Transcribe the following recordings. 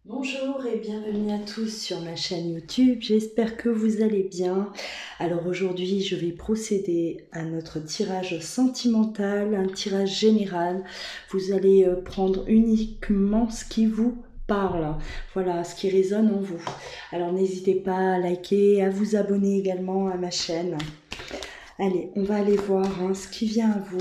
Bonjour et bienvenue à tous sur ma chaîne YouTube, j'espère que vous allez bien. Alors aujourd'hui je vais procéder à notre tirage sentimental, un tirage général. Vous allez prendre uniquement ce qui vous parle, voilà, ce qui résonne en vous. Alors n'hésitez pas à liker, à vous abonner également à ma chaîne. Allez, on va aller voir ce qui vient à vous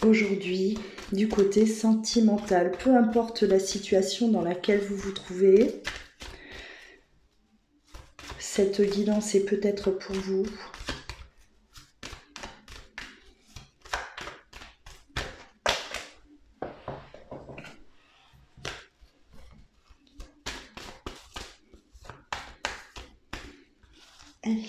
aujourd'hui du côté sentimental, peu importe la situation dans laquelle vous vous trouvez. Cette guidance est peut-être pour vous. Allez.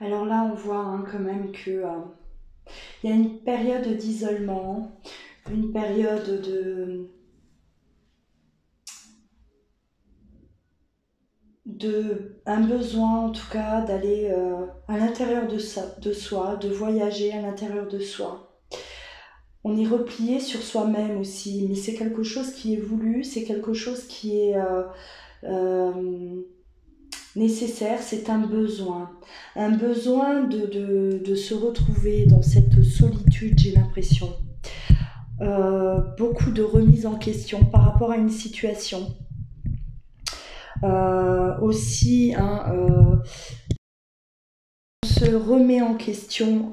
Alors là, on voit quand même que il y a une période d'isolement, une période un besoin en tout cas d'aller à l'intérieur de soi, de voyager à l'intérieur de soi. On est replié sur soi-même aussi, mais c'est quelque chose qui est voulu, c'est quelque chose qui est euh, nécessaire, c'est un besoin de se retrouver dans cette solitude, j'ai l'impression. Beaucoup de remise en question par rapport à une situation. Aussi, on se remet en question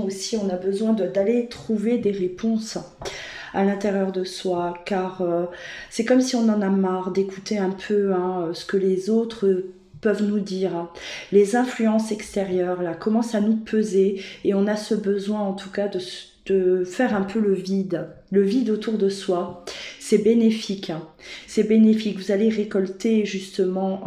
aussi, on a besoin d'aller trouver des réponses à l'intérieur de soi, car c'est comme si on en a marre d'écouter un peu ce que les autres peuvent nous dire. Les influences extérieures là commencent à nous peser et on a ce besoin en tout cas de faire un peu le vide autour de soi. C'est bénéfique, c'est bénéfique. Vous allez récolter justement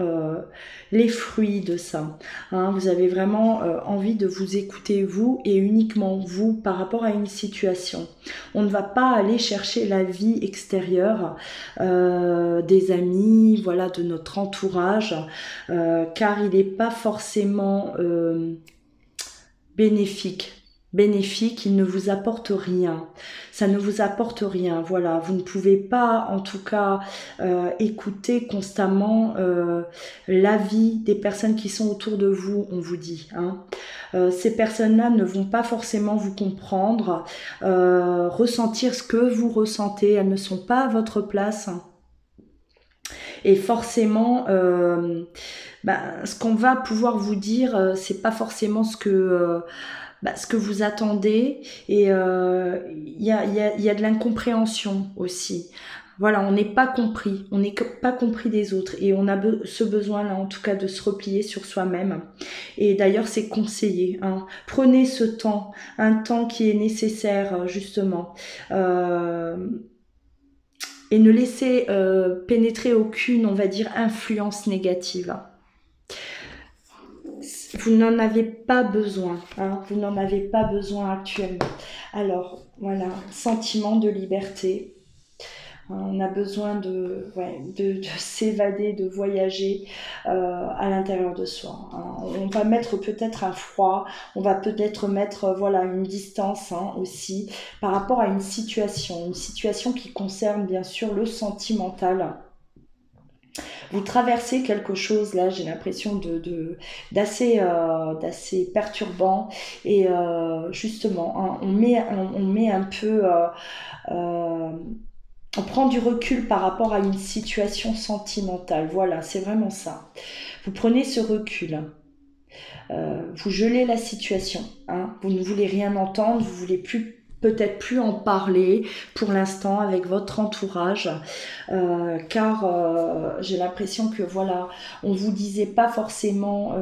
les fruits de ça. Vous avez vraiment envie de vous écouter vous et uniquement vous par rapport à une situation. On ne va pas aller chercher la vie extérieure des amis, voilà, de notre entourage, car il n'est pas forcément bénéfique. Bénéfique, il ne vous apporte rien. Ça ne vous apporte rien. Voilà, vous ne pouvez pas, en tout cas, écouter constamment l'avis des personnes qui sont autour de vous. On vous dit. Ces personnes-là ne vont pas forcément vous comprendre, ressentir ce que vous ressentez. Elles ne sont pas à votre place. Et forcément, ce qu'on va pouvoir vous dire, c'est pas forcément ce que vous attendez. Et il y a de l'incompréhension aussi. Voilà, on n'est pas compris, on n'est pas compris des autres et on a ce besoin-là en tout cas de se replier sur soi-même. Et d'ailleurs, c'est conseillé. Prenez ce temps, un temps qui est nécessaire justement. Et ne laissez pénétrer aucune, on va dire, influence négative. Vous n'en avez pas besoin, vous n'en avez pas besoin actuellement. Alors, voilà, sentiment de liberté. On a besoin de s'évader, de voyager à l'intérieur de soi. On va mettre peut-être un froid, on va peut-être mettre voilà une distance aussi par rapport à une situation qui concerne bien sûr le sentimental. Vous traversez quelque chose là, j'ai l'impression d'assez perturbant et justement, on met un peu euh, on prend du recul par rapport à une situation sentimentale. Voilà, c'est vraiment ça. Vous prenez ce recul. Vous gelez la situation. Vous ne voulez rien entendre, vous voulez peut-être plus en parler pour l'instant avec votre entourage, car j'ai l'impression que voilà, on vous disait pas forcément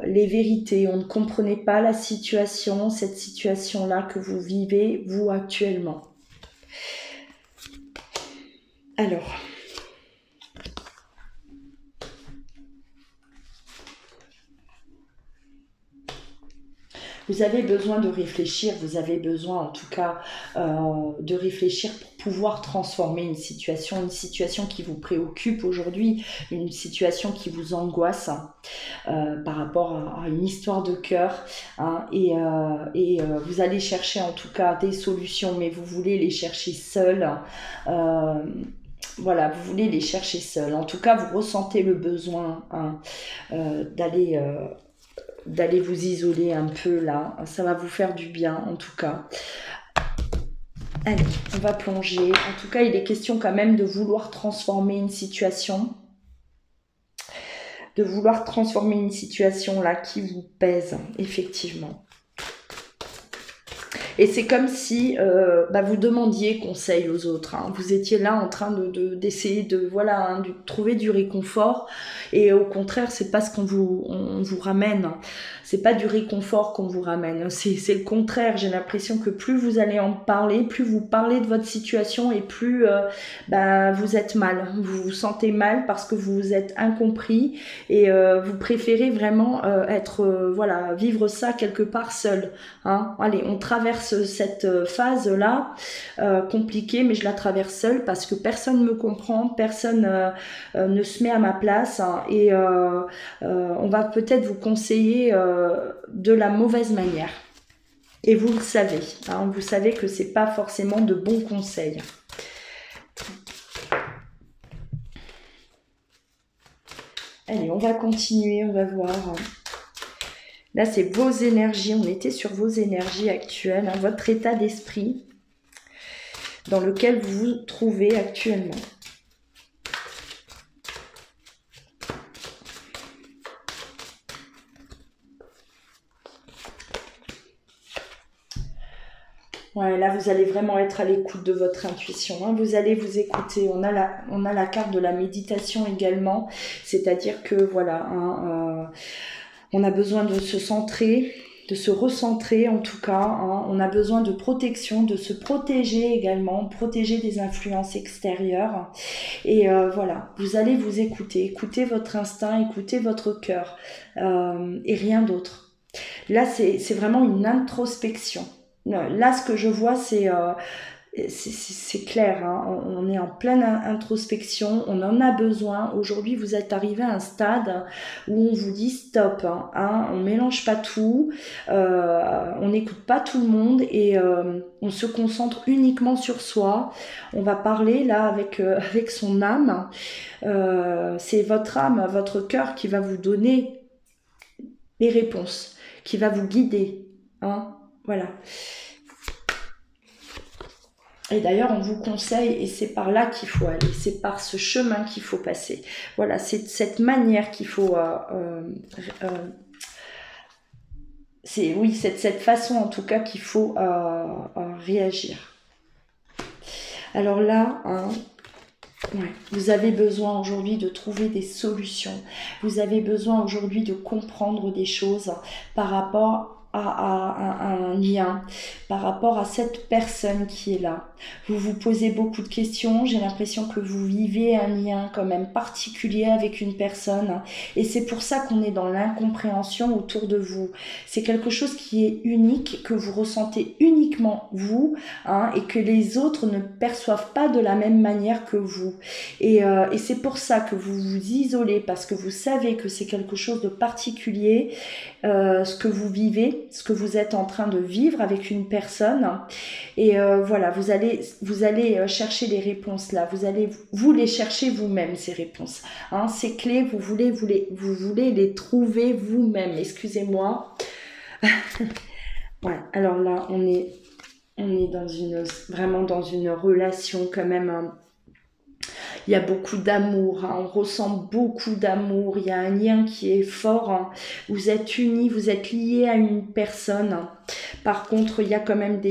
les vérités, on ne comprenait pas la situation, cette situation-là que vous vivez vous actuellement. Alors, Vous avez besoin de réfléchir, vous avez besoin en tout cas de réfléchir pour pouvoir transformer une situation qui vous préoccupe aujourd'hui, une situation qui vous angoisse par rapport à une histoire de cœur. Hein, vous allez chercher en tout cas des solutions, mais vous voulez les chercher seul. Voilà, vous voulez les chercher seul. En tout cas, vous ressentez le besoin d'aller vous isoler un peu là. Ça va vous faire du bien en tout cas. Allez, on va plonger. En tout cas, il est question quand même de vouloir transformer une situation. De vouloir transformer une situation là qui vous pèse, effectivement. Et c'est comme si vous demandiez conseil aux autres. Hein. Vous étiez là en train d'essayer de trouver du réconfort. Et au contraire, c'est pas ce qu'on on vous ramène. C'est pas du réconfort qu'on vous ramène. C'est le contraire. J'ai l'impression que plus vous allez en parler, plus vous parlez de votre situation et plus vous êtes mal. Vous vous sentez mal parce que vous êtes incompris et vous préférez vraiment vivre ça quelque part seul. Hein. Allez, on traverse cette phase-là compliquée, mais je la traverse seule parce que personne ne me comprend, personne ne se met à ma place hein, et on va peut-être vous conseiller de la mauvaise manière. Et vous le savez, hein, vous savez que c'est pas forcément de bons conseils. Allez, on va continuer, on va voir. Là, c'est vos énergies. On était sur vos énergies actuelles, hein, votre état d'esprit dans lequel vous vous trouvez actuellement. Ouais, là, vous allez vraiment être à l'écoute de votre intuition. Hein. Vous allez vous écouter. On a la carte de la méditation également. C'est-à-dire que, voilà, on a besoin de se centrer, de se recentrer en tout cas. Hein. On a besoin de protection, de se protéger également, protéger des influences extérieures. Et voilà, vous allez vous écouter. Écoutez votre instinct, écoutez votre cœur et rien d'autre. Là, c'est vraiment une introspection. Là, ce que je vois, c'est clair, hein. On est en pleine introspection, on en a besoin. Aujourd'hui, vous êtes arrivé à un stade où on vous dit stop, hein, on mélange pas tout, on n'écoute pas tout le monde et on se concentre uniquement sur soi. On va parler là avec son âme. C'est votre âme, votre cœur qui va vous donner les réponses, qui va vous guider, hein. Voilà. Et d'ailleurs, on vous conseille, et c'est par là qu'il faut aller, c'est par ce chemin qu'il faut passer. Voilà, c'est de cette manière qu'il faut... c'est cette façon en tout cas qu'il faut réagir. Alors là, hein, ouais, vous avez besoin aujourd'hui de trouver des solutions. Vous avez besoin aujourd'hui de comprendre des choses par rapport à un lien, par rapport à cette personne qui est là. Vous vous posez beaucoup de questions, j'ai l'impression que vous vivez un lien quand même particulier avec une personne et c'est pour ça qu'on est dans l'incompréhension autour de vous. C'est quelque chose qui est unique, que vous ressentez uniquement vous hein, et que les autres ne perçoivent pas de la même manière que vous. Et c'est pour ça que vous vous isolez parce que vous savez que c'est quelque chose de particulier, ce que vous vivez, ce que vous êtes en train de vivre avec une personne et voilà, vous allez chercher les réponses là, vous allez vous les chercher vous-même ces réponses, hein, ces clés, vous voulez les trouver vous-même, excusez-moi. Voilà, alors là on est vraiment dans une relation quand même, hein. Il y a beaucoup d'amour, hein, on ressent beaucoup d'amour, il y a un lien qui est fort, hein. Vous êtes unis, vous êtes liés à une personne, hein. Par contre, il y a quand même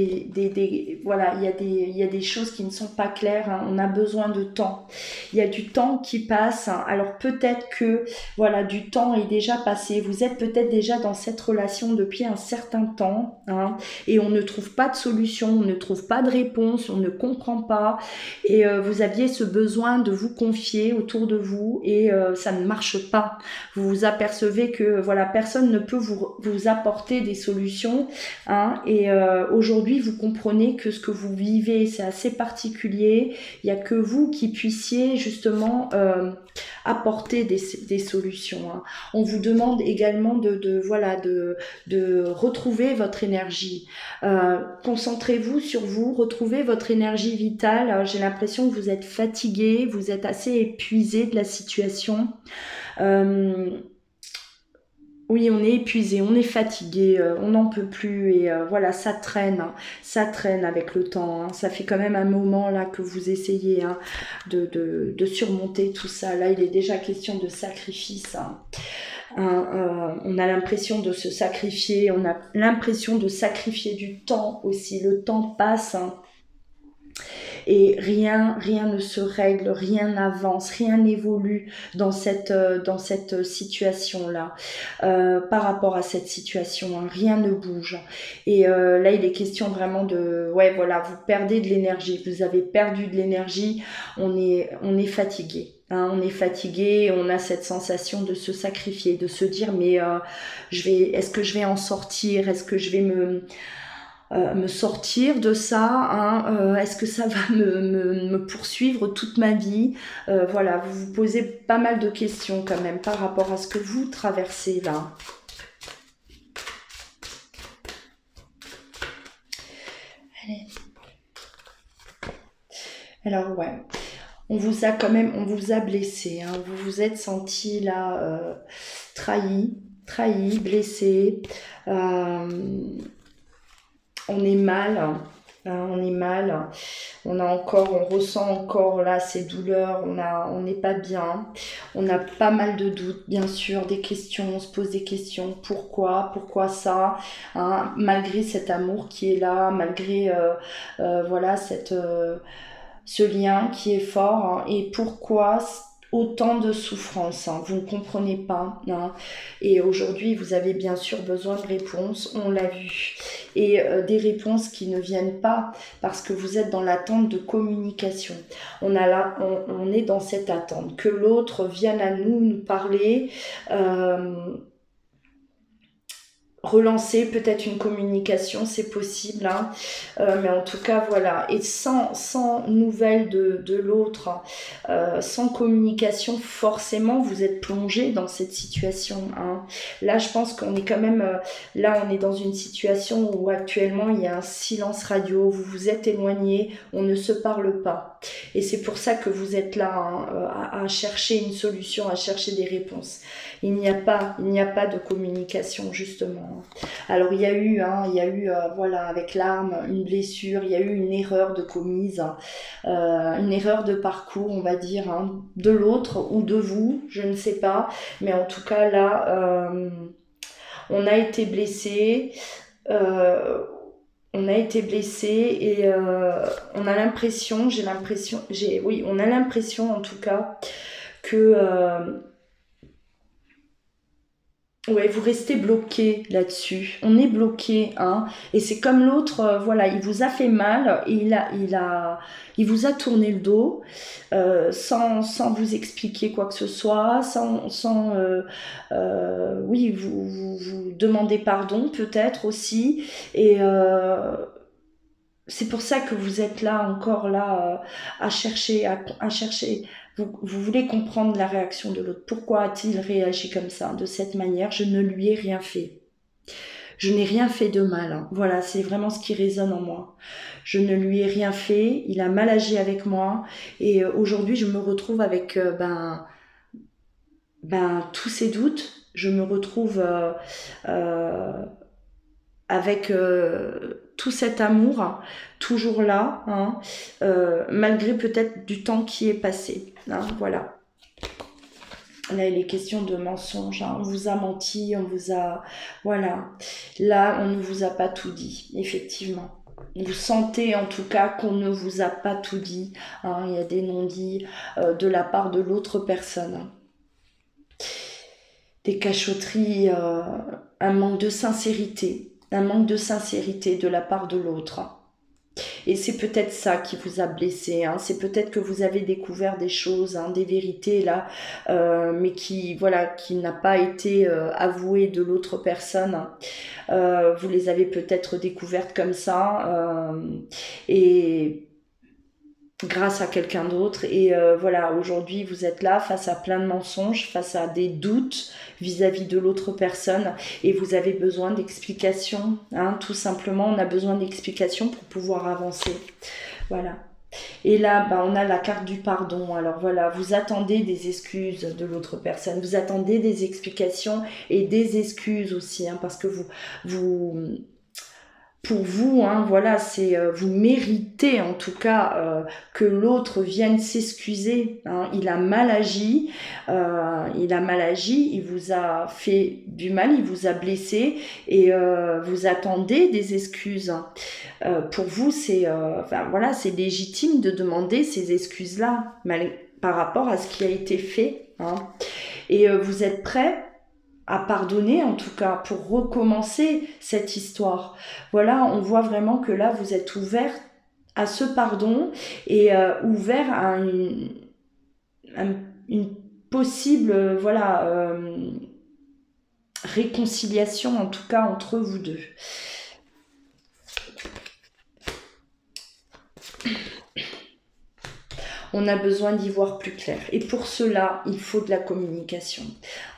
voilà, il y a des choses qui ne sont pas claires, hein. On a besoin de temps. Il y a du temps qui passe, hein. Alors peut-être que, voilà, du temps est déjà passé. Vous êtes peut-être déjà dans cette relation depuis un certain temps, hein, et on ne trouve pas de solution, on ne trouve pas de réponse, on ne comprend pas, et vous aviez ce besoin de vous confier autour de vous, et ça ne marche pas. Vous vous apercevez que, voilà, personne ne peut vous apporter des solutions, hein, et aujourd'hui vous comprenez que ce que vous vivez c'est assez particulier. Il n'y a que vous qui puissiez justement apporter des solutions, hein. On vous demande également de retrouver votre énergie. Concentrez-vous sur vous, retrouvez votre énergie vitale. J'ai l'impression que vous êtes fatigué, vous êtes assez épuisé de la situation. Oui, on est épuisé, on est fatigué, on n'en peut plus, et voilà, ça traîne avec le temps, hein. Ça fait quand même un moment là que vous essayez, hein, de surmonter tout ça. Là, il est déjà question de sacrifice, hein. On a l'impression de se sacrifier, on a l'impression de sacrifier du temps aussi. Le temps passe, hein. Et rien ne se règle, rien n'avance, rien n'évolue dans cette situation-là. Par rapport à cette situation, hein, rien ne bouge. Et là, il est question vraiment ouais, voilà, vous perdez de l'énergie, vous avez perdu de l'énergie, on est fatigué. Hein, on est fatigué, on a cette sensation de se sacrifier, de se dire mais est-ce que je vais en sortir, est-ce que je vais me sortir de ça, hein, est-ce que ça va me poursuivre toute ma vie, voilà, vous vous posez pas mal de questions quand même par rapport à ce que vous traversez là. Allez. Alors ouais, on vous a blessé, hein, vous vous êtes senti là trahi, blessé, on est mal, hein, on est mal, on ressent encore là ces douleurs, on n'est pas bien, on a pas mal de doutes, bien sûr, des questions, on se pose des questions, pourquoi ça, hein, malgré cet amour qui est là, malgré voilà ce lien qui est fort, hein, et pourquoi autant de souffrance, hein, vous ne comprenez pas, hein, et aujourd'hui vous avez bien sûr besoin de réponses, on l'a vu, et des réponses qui ne viennent pas parce que vous êtes dans l'attente de communication. On est dans cette attente que l'autre vienne à nous parler, relancer peut-être une communication, c'est possible, hein, mais en tout cas voilà, et sans nouvelles de l'autre, sans communication, forcément vous êtes plongé dans cette situation, hein. Là je pense qu'on est quand même là on est dans une situation où actuellement il y a un silence radio, vous vous êtes éloignés, on ne se parle pas, et c'est pour ça que vous êtes là, hein, à chercher une solution, à chercher des réponses. Il n'y a pas de communication justement. Alors il y a eu voilà, avec l'arme, une blessure, il y a eu une erreur de commise, une erreur de parcours, on va dire, hein, de l'autre ou de vous, je ne sais pas, mais en tout cas là, on a été blessé. On a été blessé, et on a l'impression, on a l'impression en tout cas que ouais, vous restez bloqué là-dessus. On est bloqué, hein. Et c'est comme l'autre, voilà, il vous a fait mal, et il vous a tourné le dos, sans vous expliquer quoi que ce soit, oui, vous demandez pardon peut-être aussi, et c'est pour ça que vous êtes là, encore là, à chercher, à chercher. Vous voulez comprendre la réaction de l'autre. Pourquoi a-t-il réagi comme ça, de cette manière? Je ne lui ai rien fait. Je n'ai rien fait de mal, hein. Voilà, c'est vraiment ce qui résonne en moi. Je ne lui ai rien fait, il a mal agi avec moi, et aujourd'hui je me retrouve avec tous ces doutes. Je me retrouve avec tout cet amour, hein, toujours là, hein, malgré peut-être du temps qui est passé, hein, voilà. Là, il est question de mensonge, hein. On vous a menti, on vous a... Voilà. Là, on ne vous a pas tout dit, effectivement. Vous sentez en tout cas qu'on ne vous a pas tout dit, hein. Il y a des non-dits de la part de l'autre personne. Des cachotteries, un manque de sincérité. Un manque de sincérité de la part de l'autre. Et c'est peut-être ça qui vous a blessé, hein. C'est peut-être que vous avez découvert des choses, hein, des vérités là, mais qui voilà, qui n'a pas été avouées de l'autre personne. Vous les avez peut-être découvertes comme ça, et grâce à quelqu'un d'autre. Et voilà, aujourd'hui, vous êtes là face à plein de mensonges, face à des doutes vis-à-vis de l'autre personne, et vous avez besoin d'explications, hein, tout simplement. On a besoin d'explications pour pouvoir avancer. Voilà. Et là, bah, on a la carte du pardon. Alors voilà, vous attendez des excuses de l'autre personne, vous attendez des explications et des excuses aussi, hein, parce que vous pour vous, hein, voilà, c'est vous méritez en tout cas que l'autre vienne s'excuser, hein. Il a mal agi, il vous a fait du mal, il vous a blessé, et vous attendez des excuses, hein. Pour vous, c'est enfin, voilà, c'est légitime de demander ces excuses-là par rapport à ce qui a été fait, hein. Et vous êtes prêt à pardonner, en tout cas, pour recommencer cette histoire. Voilà, on voit vraiment que là, vous êtes ouvert à ce pardon, et ouvert à une possible, voilà, réconciliation, en tout cas, entre vous deux. On a besoin d'y voir plus clair. Et pour cela, il faut de la communication.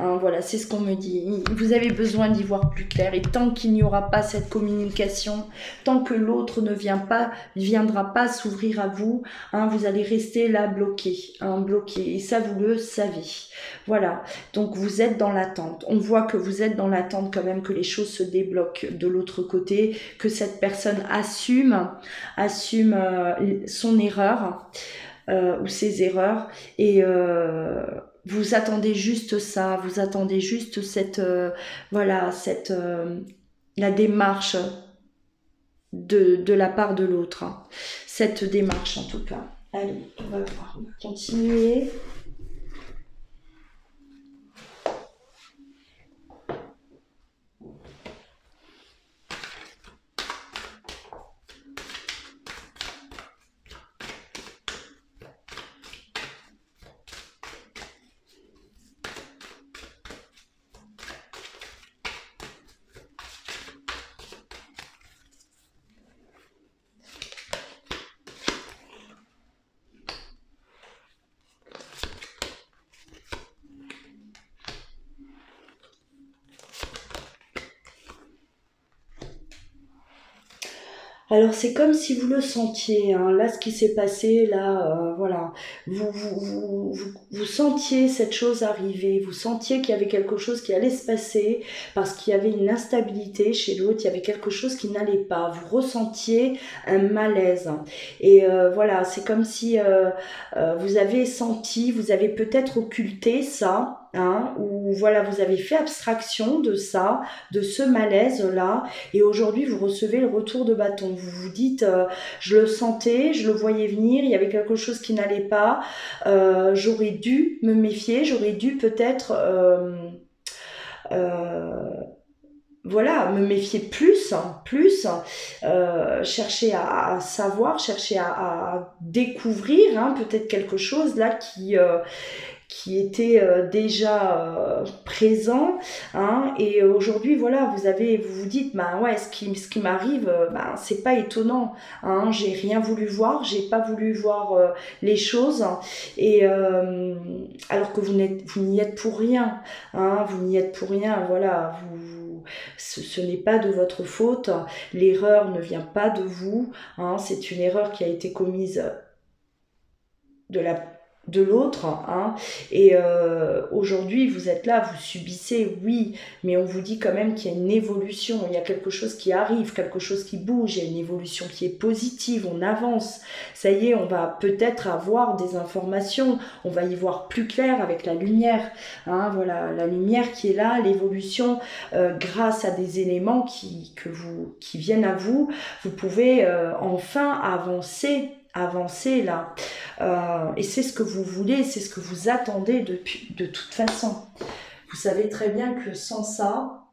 Hein, voilà, c'est ce qu'on me dit. Vous avez besoin d'y voir plus clair. Et tant qu'il n'y aura pas cette communication, tant que l'autre ne viendra pas s'ouvrir à vous, hein, vous allez rester là bloqué, hein, bloqué. Et ça, vous le savez. Voilà. Donc, vous êtes dans l'attente. On voit que vous êtes dans l'attente quand même, que les choses se débloquent de l'autre côté, que cette personne assume son erreur. Ou ses erreurs, et vous attendez juste ça, vous attendez juste cette voilà, cette la démarche de la part de l'autre, hein. Cette démarche en tout cas. Allez, on va voir, on va continuer. Alors c'est comme si vous le sentiez, hein. Là ce qui s'est passé, là, voilà, vous sentiez cette chose arriver, vous sentiez qu'il y avait quelque chose qui allait se passer, parce qu'il y avait une instabilité chez l'autre, il y avait quelque chose qui n'allait pas, vous ressentiez un malaise. Et voilà, c'est comme si vous avez senti, vous avez peut-être occulté ça, hein, ou voilà, vous avez fait abstraction de ça, de ce malaise-là, et aujourd'hui vous recevez le retour de bâton. Vous vous dites, je le sentais, je le voyais venir, il y avait quelque chose qui n'allait pas, j'aurais dû me méfier, j'aurais dû peut-être voilà, me méfier plus, chercher à savoir, chercher à découvrir, hein, peut-être quelque chose là qui était déjà présent, hein. Et aujourd'hui voilà, vous vous dites, ben ouais, ce qui m'arrive, ben c'est pas étonnant, hein. J'ai rien voulu voir, j'ai pas voulu voir les choses, et alors que vous n'y êtes pour rien, hein, vous n'y êtes pour rien, voilà, ce n'est pas de votre faute, l'erreur ne vient pas de vous, hein, c'est une erreur qui a été commise de la de l'autre, hein, et aujourd'hui vous êtes là, vous subissez, oui, mais on vous dit quand même qu'il y a une évolution, il y a quelque chose qui arrive, quelque chose qui bouge, il y a une évolution qui est positive, on avance, ça y est, on va peut-être avoir des informations, on va y voir plus clair avec la lumière, hein, voilà, la lumière qui est là, l'évolution, grâce à des éléments qui viennent à vous, vous pouvez enfin avancer là. Et c'est ce que vous voulez, c'est ce que vous attendez de toute façon. Vous savez très bien que sans ça,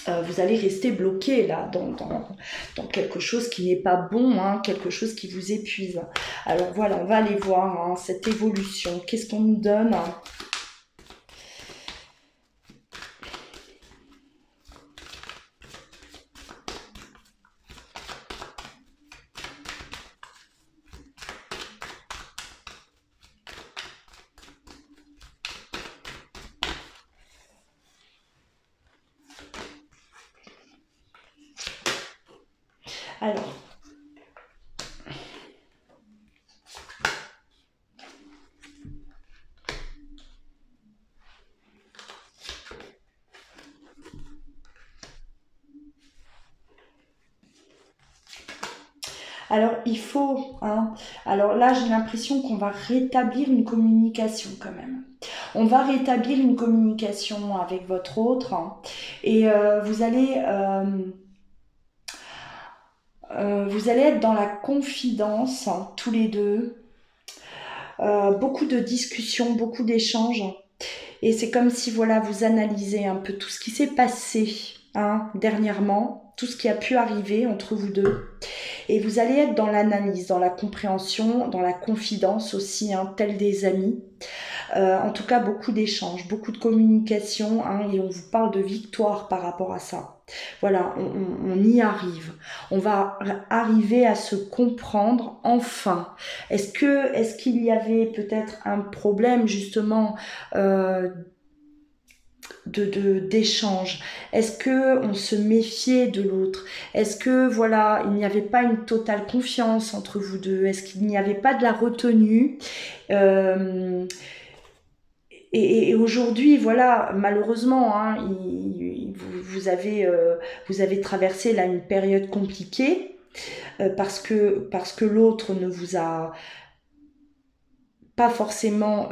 vous allez rester bloqué là dans quelque chose qui n'est pas bon, hein, quelque chose qui vous épuise. Alors voilà, on va aller voir hein, cette évolution. Qu'est-ce qu'on nous donne ? Alors, il faut, hein, alors là j'ai l'impression qu'on va rétablir une communication quand même. On va rétablir une communication avec votre autre hein, et vous allez être dans la confidence, hein, tous les deux. Beaucoup de discussions, beaucoup d'échanges. Et c'est comme si voilà, vous analysez un peu tout ce qui s'est passé hein, dernièrement, tout ce qui a pu arriver entre vous deux. Et vous allez être dans l'analyse, dans la compréhension, dans la confidence aussi, hein, tel des amis. En tout cas, beaucoup d'échanges, beaucoup de communication, hein, et on vous parle de victoire par rapport à ça. Voilà, on y arrive. On va arriver à se comprendre enfin. Est-ce qu'il y avait peut-être un problème justement d'échange? Est-ce que on se méfiait de l'autre? Est-ce que voilà, il n'y avait pas une totale confiance entre vous deux? Est-ce qu'il n'y avait pas de la retenue? Et aujourd'hui, voilà, malheureusement, hein, vous avez traversé là une période compliquée parce que l'autre ne vous a pas forcément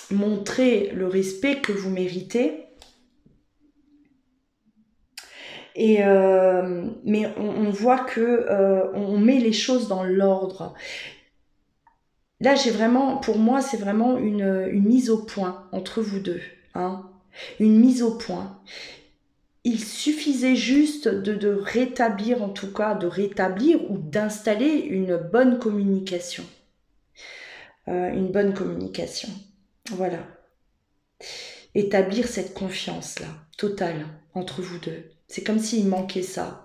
montré le respect que vous méritez. Mais on voit que on met les choses dans l'ordre. Là, pour moi, c'est vraiment une mise au point entre vous deux. Hein, une mise au point. Il suffisait juste de rétablir, en tout cas, de rétablir ou d'installer une bonne communication. Une bonne communication. Voilà. Établir cette confiance-là, totale, entre vous deux. C'est comme s'il manquait ça.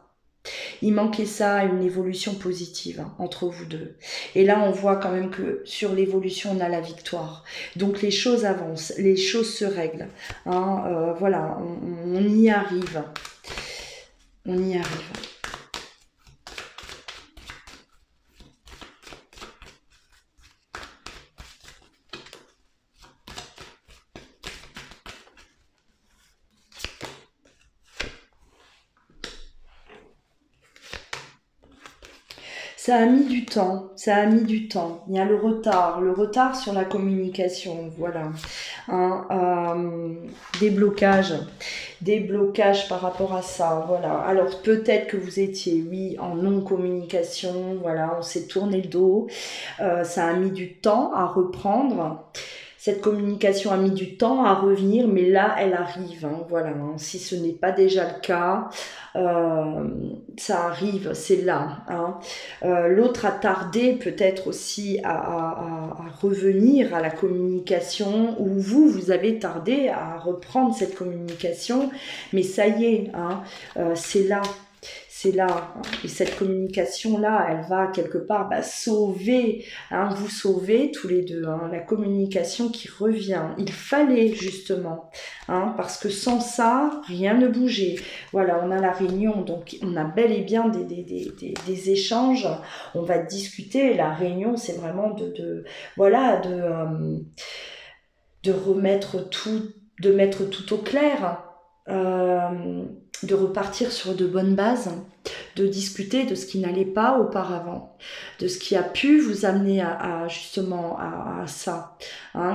Il manquait ça, une évolution positive hein, entre vous deux. Et là, on voit quand même que sur l'évolution, on a la victoire. Donc les choses avancent, les choses se règlent. Hein, voilà, on y arrive. On y arrive. Ça a mis du temps, ça a mis du temps. Il y a le retard sur la communication, voilà. Hein, des blocages par rapport à ça, voilà. Alors peut-être que vous étiez, oui, en non-communication, voilà, on s'est tourné le dos. Ça a mis du temps à reprendre. Cette communication a mis du temps à revenir, mais là, elle arrive. Hein, voilà. Hein. Si ce n'est pas déjà le cas, ça arrive, c'est là. Hein. L'autre a tardé peut-être aussi à revenir à la communication, ou vous avez tardé à reprendre cette communication, mais ça y est, hein, c'est là. c'est là. Et cette communication-là, elle va quelque part sauver, vous sauver tous les deux. La communication qui revient. Il fallait justement, parce que sans ça, rien ne bougeait. Voilà, on a la réunion, donc on a bel et bien des échanges. On va discuter. La réunion, c'est vraiment de remettre tout, de mettre tout au clair. De repartir sur de bonnes bases, de discuter de ce qui n'allait pas auparavant, de ce qui a pu vous amener justement à ça.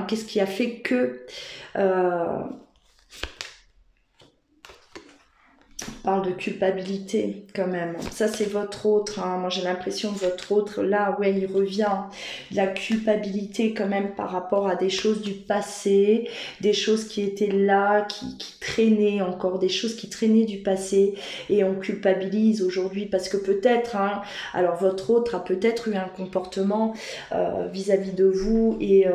Qu'est-ce qui a fait que... on parle de culpabilité quand même. Ça, c'est votre autre. Moi, j'ai l'impression que votre autre, là, ouais, il revient. La culpabilité quand même par rapport à des choses du passé, des choses qui étaient là, qui traînaient encore, des choses qui traînaient du passé. Et on culpabilise aujourd'hui parce que peut-être, alors votre autre a peut-être eu un comportement vis-à-vis de vous et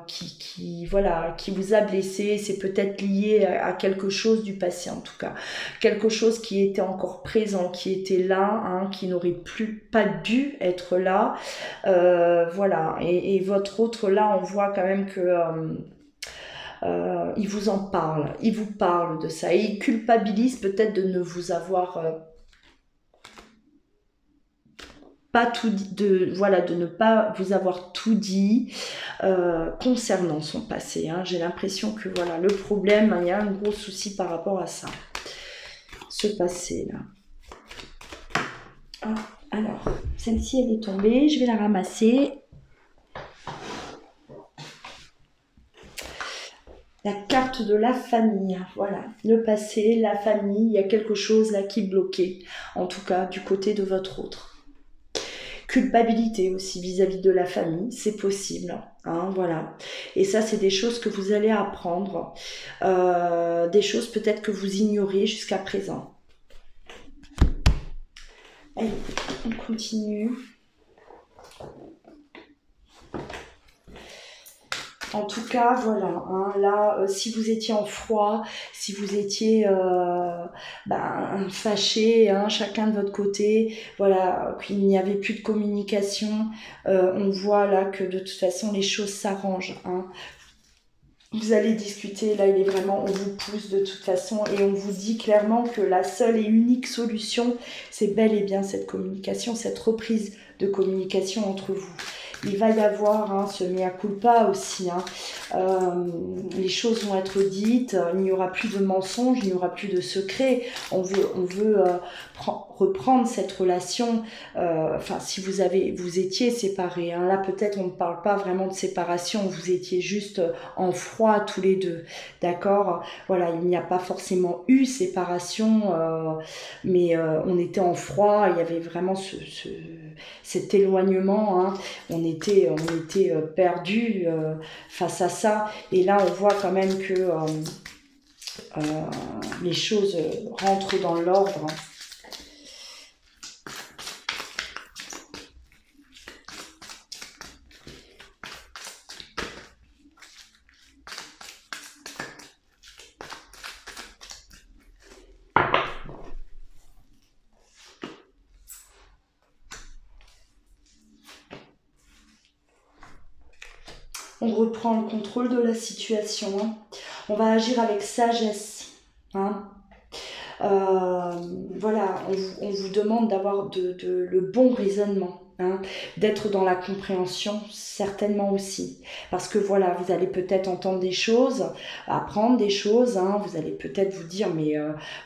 qui vous a blessé. C'est peut-être lié à quelque chose du passé en tout cas. Quelque chose qui était encore présent, qui était là, qui n'aurait pas dû être là. Voilà. Et votre autre là, on voit quand même que il vous en parle, il vous parle de ça. Et il culpabilise peut-être de ne vous avoir pas tout dit, de ne pas vous avoir tout dit concernant son passé. J'ai l'impression que voilà, le problème, il y a un gros souci par rapport à ça. Ce passé là. Alors, celle-ci elle est tombée, je vais la ramasser. La carte de la famille, voilà, le passé, la famille, il y a quelque chose là qui bloquait, en tout cas du côté de votre autre. Culpabilité aussi vis-à-vis de la famille, c'est possible, voilà. Et ça, c'est des choses que vous allez apprendre, des choses peut-être que vous ignorez jusqu'à présent. Allez, on continue. En tout cas, voilà, là, si vous étiez en froid, si vous étiez fâchés, chacun de votre côté, voilà, qu'il n'y avait plus de communication, on voit là que de toute façon, les choses s'arrangent. Vous allez discuter, là, on vous pousse de toute façon et on vous dit clairement que la seule et unique solution, c'est bel et bien cette communication, cette reprise de communication entre vous. Il va y avoir ce mea culpa aussi. Les choses vont être dites, il n'y aura plus de mensonges, il n'y aura plus de secrets. On veut reprendre cette relation. Si vous étiez séparés. Là, peut-être on ne parle pas vraiment de séparation. Vous étiez juste en froid tous les deux. D'accord ? Voilà, il n'y a pas forcément eu séparation, mais on était en froid. Il y avait vraiment cet éloignement. On était perdus face à ça. Et là, on voit quand même que les choses rentrent dans l'ordre. On reprend le contrôle de la situation. On va agir avec sagesse. Voilà, on vous demande d'avoir le bon raisonnement. D'être dans la compréhension, certainement aussi. Parce que voilà, vous allez peut-être entendre des choses, apprendre des choses. Vous allez peut-être vous dire, mais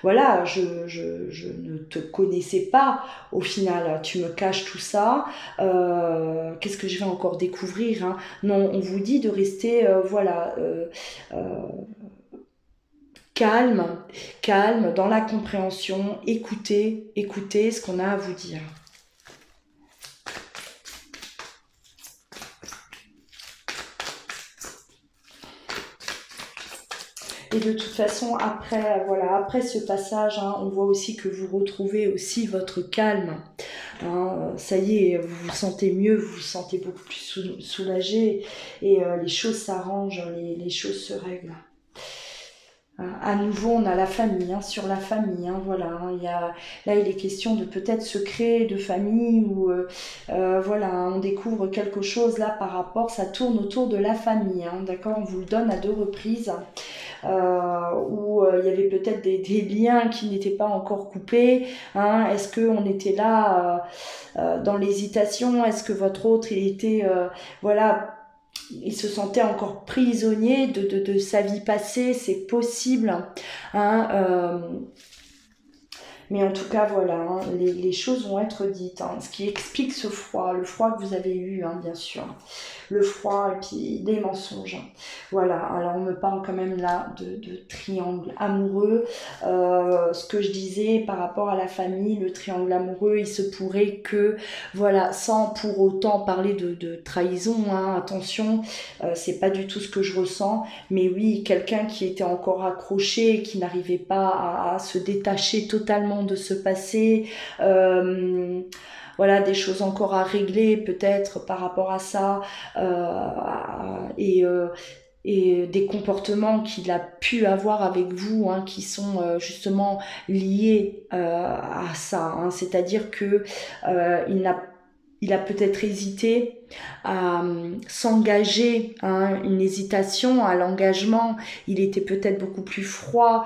voilà, je ne te connaissais pas. Au final, tu me caches tout ça. Qu'est-ce que je vais encore découvrir Non, on vous dit de rester, calme dans la compréhension. Écoutez ce qu'on a à vous dire. Et de toute façon, après ce passage, on voit aussi que vous retrouvez aussi votre calme. Ça y est, vous vous sentez mieux, vous vous sentez beaucoup plus soulagé et les choses s'arrangent, les choses se règlent. À nouveau, on a la famille, hein, sur la famille, hein, voilà. Hein, là, il est question de peut-être secret de famille ou voilà, hein, on découvre quelque chose là par rapport, ça tourne autour de la famille, hein, d'accord, on vous le donne à 2 reprises. Où il y avait peut-être des liens qui n'étaient pas encore coupés. Hein. Est-ce qu'on était là dans l'hésitation? Est-ce que votre autre, il était, voilà, il se sentait encore prisonnier de sa vie passée? C'est possible. Hein. Mais en tout cas, voilà, hein, les choses vont être dites. Hein, ce qui explique ce froid, le froid que vous avez eu, hein, bien sûr. Le froid et puis des mensonges. Voilà, alors on me parle quand même là de triangle amoureux. Ce que je disais par rapport à la famille, le triangle amoureux, il se pourrait que, voilà, sans pour autant parler de trahison, hein, attention, c'est pas du tout ce que je ressens, mais oui, quelqu'un qui était encore accroché, qui n'arrivait pas à se détacher totalement de ce passé, voilà, des choses encore à régler peut-être par rapport à ça, et des comportements qu'il a pu avoir avec vous, hein, qui sont justement liés à ça, hein. C'est-à-dire que il a peut-être hésité à s'engager, hein, une hésitation à l'engagement. Il était peut-être beaucoup plus froid,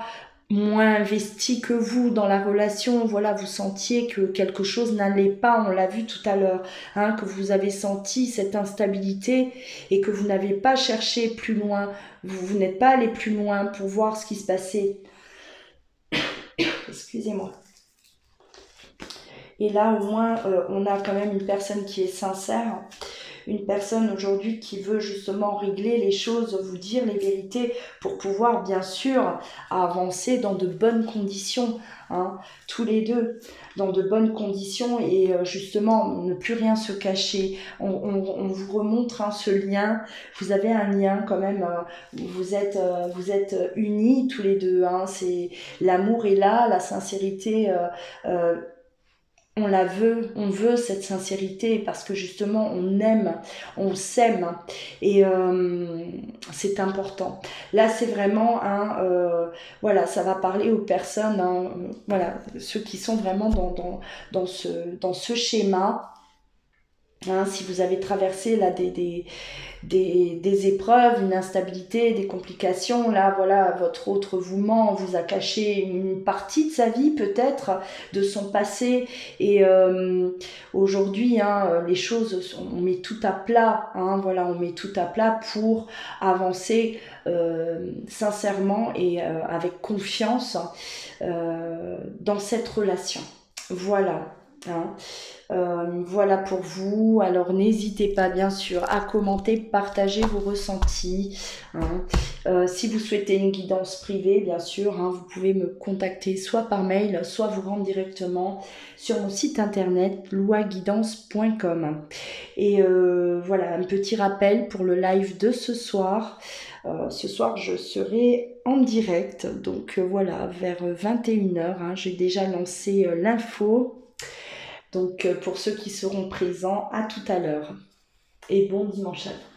moins investi que vous dans la relation. Voilà, vous sentiez que quelque chose n'allait pas, on l'a vu tout à l'heure, hein, que vous avez senti cette instabilité et que vous n'avez pas cherché plus loin, vous n'êtes pas allé plus loin pour voir ce qui se passait. Excusez-moi. Et là, au moins, on a quand même une personne qui est sincère, une personne aujourd'hui qui veut justement régler les choses, vous dire les vérités pour pouvoir bien sûr avancer dans de bonnes conditions, hein, tous les deux, dans de bonnes conditions et justement ne plus rien se cacher. On vous remontre, hein, ce lien, vous avez un lien quand même, vous êtes unis tous les deux, hein, c'est, l'amour est là, la sincérité, on la veut, on veut cette sincérité parce que justement on aime, on s'aime et c'est important. Là c'est vraiment voilà, ça va parler aux personnes, hein, voilà, ceux qui sont vraiment dans ce schéma. Hein, si vous avez traversé là des épreuves, une instabilité, des complications, là voilà, votre autre vous ment, vous a caché une partie de sa vie peut-être, de son passé, et aujourd'hui, hein, les choses, on met tout à plat, hein, voilà, on met tout à plat pour avancer sincèrement et avec confiance dans cette relation. Voilà. Hein. Voilà pour vous. Alors n'hésitez pas bien sûr à commenter, partager vos ressentis, hein. Si vous souhaitez une guidance privée, bien sûr, hein, vous pouvez me contacter soit par mail, soit vous rendre directement sur mon site internet loaguidance.com. Et voilà, un petit rappel pour le live de ce soir. Ce soir, je serai en direct, donc voilà, vers 21h, hein, j'ai déjà lancé l'info. Donc pour ceux qui seront présents, à tout à l'heure. Et bon dimanche à vous.